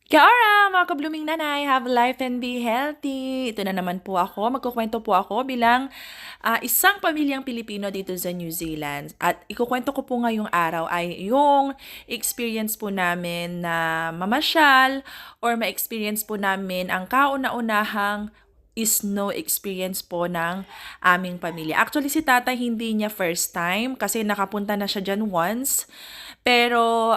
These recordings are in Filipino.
Kia ora, mga ka-blooming nanay! Have life and be healthy! Ito na naman po ako. Magkukwento po ako bilang isang pamilyang Pilipino dito sa New Zealand. At ikukwento ko po ngayong araw ay yung experience po namin na mamasyal or ma-experience po namin ang kauna-unahang snow experience po ng aming pamilya. Actually, si tatay hindi niya first time kasi nakapunta na siya dyan once. Pero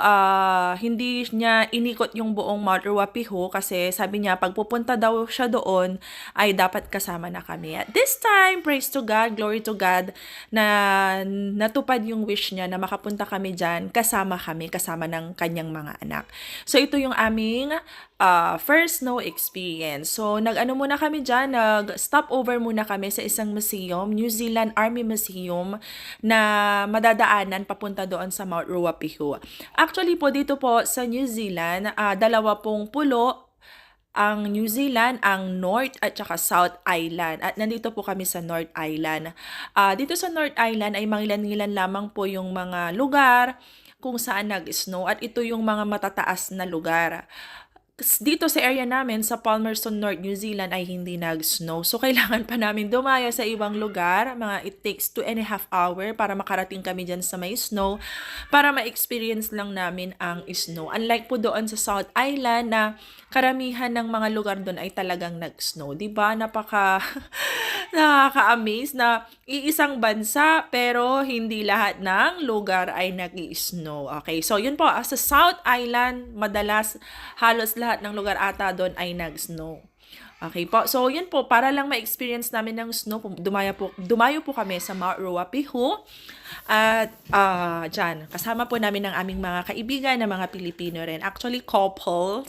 hindi niya inikot yung buong Mount Ruapiho kasi sabi niya pag pupunta daw siya doon ay dapat kasama na kami. At this time, praise to God, glory to God, na natupad yung wish niya na makapunta kami dyan kasama ng kanyang mga anak. So ito yung aming first snow experience. So nag-ano muna kami dyan, nag-stop over muna kami sa isang museum, New Zealand Army Museum, na madadaanan papunta doon sa Mount Ruapiho. Actually po dito po sa New Zealand, dalawa pong pulo ang New Zealand, ang North at saka South Island. At nandito po kami sa North Island. Dito sa North Island ay mangilan-ngilan lamang po yung mga lugar kung saan nag-snow at ito yung mga matataas na lugar. Dito sa area namin, sa Palmerston, North New Zealand ay hindi nag-snow. So, kailangan pa namin dumayo sa ibang lugar. It takes 2.5 hours para makarating kami dyan sa may snow para ma-experience lang namin ang snow. Unlike po doon sa South Island na karamihan ng mga lugar doon ay talagang nag-snow. Diba? Nakaka-amaze na iisang bansa pero hindi lahat ng lugar ay nag-i-snow. Okay, so yun po. Sa South Island, madalas halos lahat ng lugar ata doon ay nag-snow. Okay po. So, yun po. Para lang ma-experience namin ng snow, dumayo po kami sa Mount Ruapiho. At dyan, kasama po namin ang aming mga kaibigan na mga Pilipino rin. Actually, couple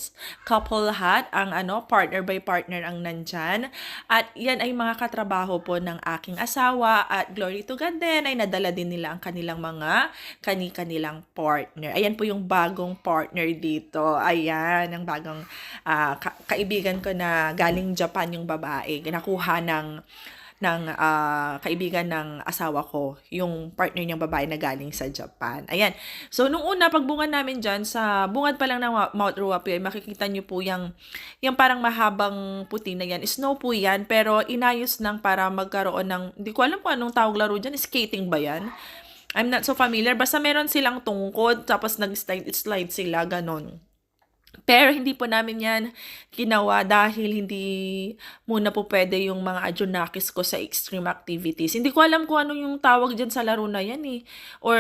lahat, ang partner by partner ang nandyan. At yan ay mga katrabaho po ng aking asawa. At glory to God din, ay nadala din nila ang kanilang mga kani-kanilang partner. Ayan po yung bagong partner dito. Ayan, ang bagong kaibigan ko na galing Japan yung babae. Nakuha ng kaibigan ng asawa ko, yung partner niyang babae na galing sa Japan. Ayan. So, nung una, pagbungad namin dyan, sa bungad pa lang ng Mount Ruapiho, makikita niyo po yung parang mahabang puti na yan. Snow po yan, pero inayos lang para magkaroon ng, hindi ko alam kung anong tawag laro dyan, skating ba yan? I'm not so familiar. Basta meron silang tungkod, tapos nag-slide sila, ganon. Pero hindi po namin yan ginawa dahil hindi muna po pwede yung mga adjunakis ko sa extreme activities. Hindi ko alam kung ano yung tawag dyan sa laro na yan eh. Or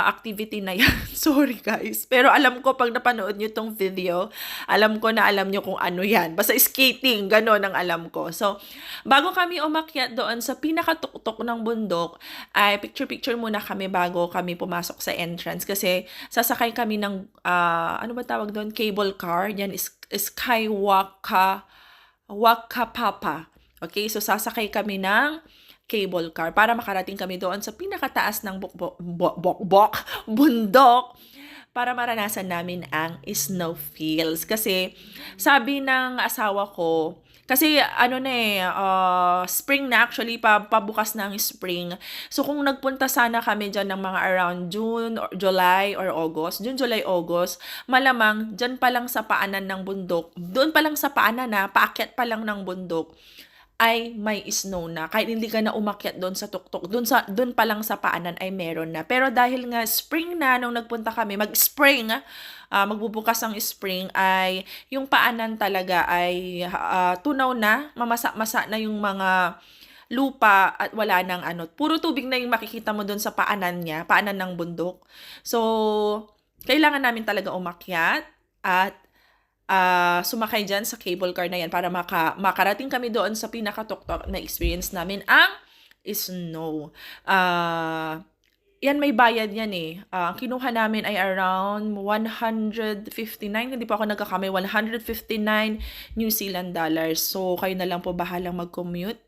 activity na yan. Sorry guys. Pero alam ko pag napanood nyo tong video, alam ko na alam nyo kung ano yan. Basta skating, gano'n ang alam ko. So, bago kami umakyat doon sa pinakatuktok ng bundok, ay picture-picture muna kami bago kami pumasok sa entrance. Kasi sasakay kami ng, ano ba tawag doon? Cable car. Yan is Wakapapa. Okay, so sasakay kami ng cable car para makarating kami doon sa pinakataas ng bundok para maranasan namin ang snowfields. Kasi sabi ng asawa ko, kasi spring na actually, pabukas na ang spring. So kung nagpunta sana kami dyan ng mga around June, or July, or August, June, July, August, malamang dyan pa lang sa paanan ng bundok, doon pa lang sa paanan na, paakyat pa lang ng bundok, ay may snow na. Kahit hindi ka na umakyat doon sa tuktok, doon pa lang sa paanan ay meron na. Pero dahil nga spring na nung nagpunta kami, magbubukas ang spring, ay yung paanan talaga ay tunaw na, mamasa-masa na yung mga lupa at wala nang puro tubig na yung makikita mo doon sa paanan niya, paanan ng bundok. So, kailangan namin talaga umakyat at sumakay dyan sa cable car na yan para makarating kami doon sa pinakatuktok na experience namin ang snow. Yan may bayad yan eh. Ang kinuha namin ay around 159, hindi pa ako nagkakamay, 159 New Zealand dollars. So, kayo na lang po bahalang mag-compute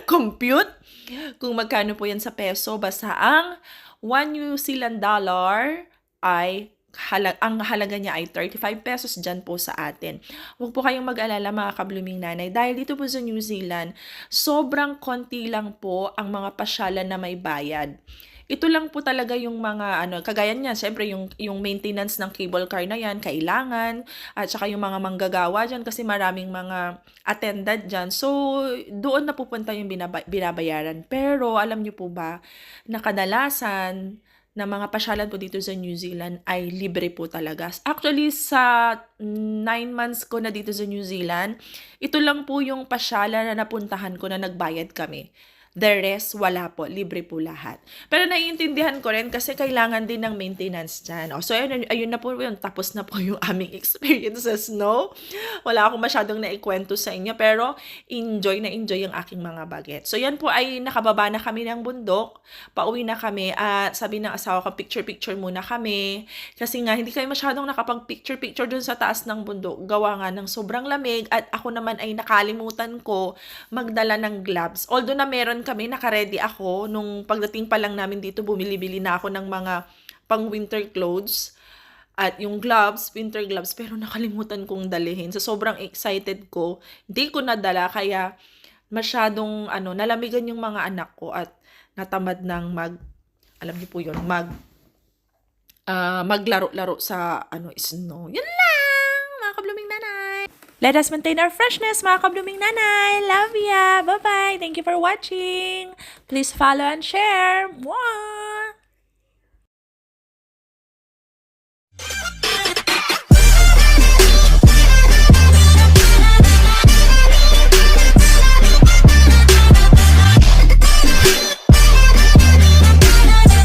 compute kung magkano po yan sa peso. Basta ang 1 New Zealand dollar ay ang halaga niya ay 35 pesos dyan po sa atin. Huwag po kayong mag-alala mga ka-blooming nanay dahil dito po sa New Zealand, sobrang konti lang po ang mga pasyalan na may bayad. ito lang po talaga yung mga ano, kagaya niyan, syempre yung maintenance ng cable car na yan, kailangan, at saka yung mga manggagawa dyan kasi maraming mga attendant dyan. So, doon na pupunta yung binabayaran. Pero, alam niyo po ba, na kadalasan, na mga pasyalan po dito sa New Zealand ay libre po talaga. Actually, sa 9 months ko na dito sa New Zealand, ito lang po yung pasyalan na napuntahan ko na nagbayad kami. The rest, wala po. Libre po lahat. Pero naiintindihan ko rin kasi kailangan din ng maintenance dyan. So, ayun na po yun. Tapos na po yung aming experience sa snow. Wala akong masyadong naikwento sa inyo. Pero, enjoy na enjoy yung aking mga bagets. So, yan po ay nakababa na kami ng bundok. Pauwi na kami. At sabi ng asawa ko, picture-picture muna kami. Kasi nga, hindi kami masyadong nakapag-picture-picture dun sa taas ng bundok. Gawa nga ng sobrang lamig. At ako naman ay nakalimutan ko magdala ng gloves. Although na meron kami, naka-ready ako. Nung pagdating pa lang namin dito, bumili-bili na ako ng mga pang-winter clothes. At yung gloves, winter gloves, pero nakalimutan kong dalhin. So, sobrang excited ko. Hindi ko nadala, kaya masyadong, nalamigan yung mga anak ko at natamad ng alam niyo po yun, maglaro-laro sa, snow. Yun lang, mga kabluming nanay. Let us maintain our freshness, mga kabluming nanay. Love ya. Bye-bye. Thank you for watching. Please follow and share. Mwah!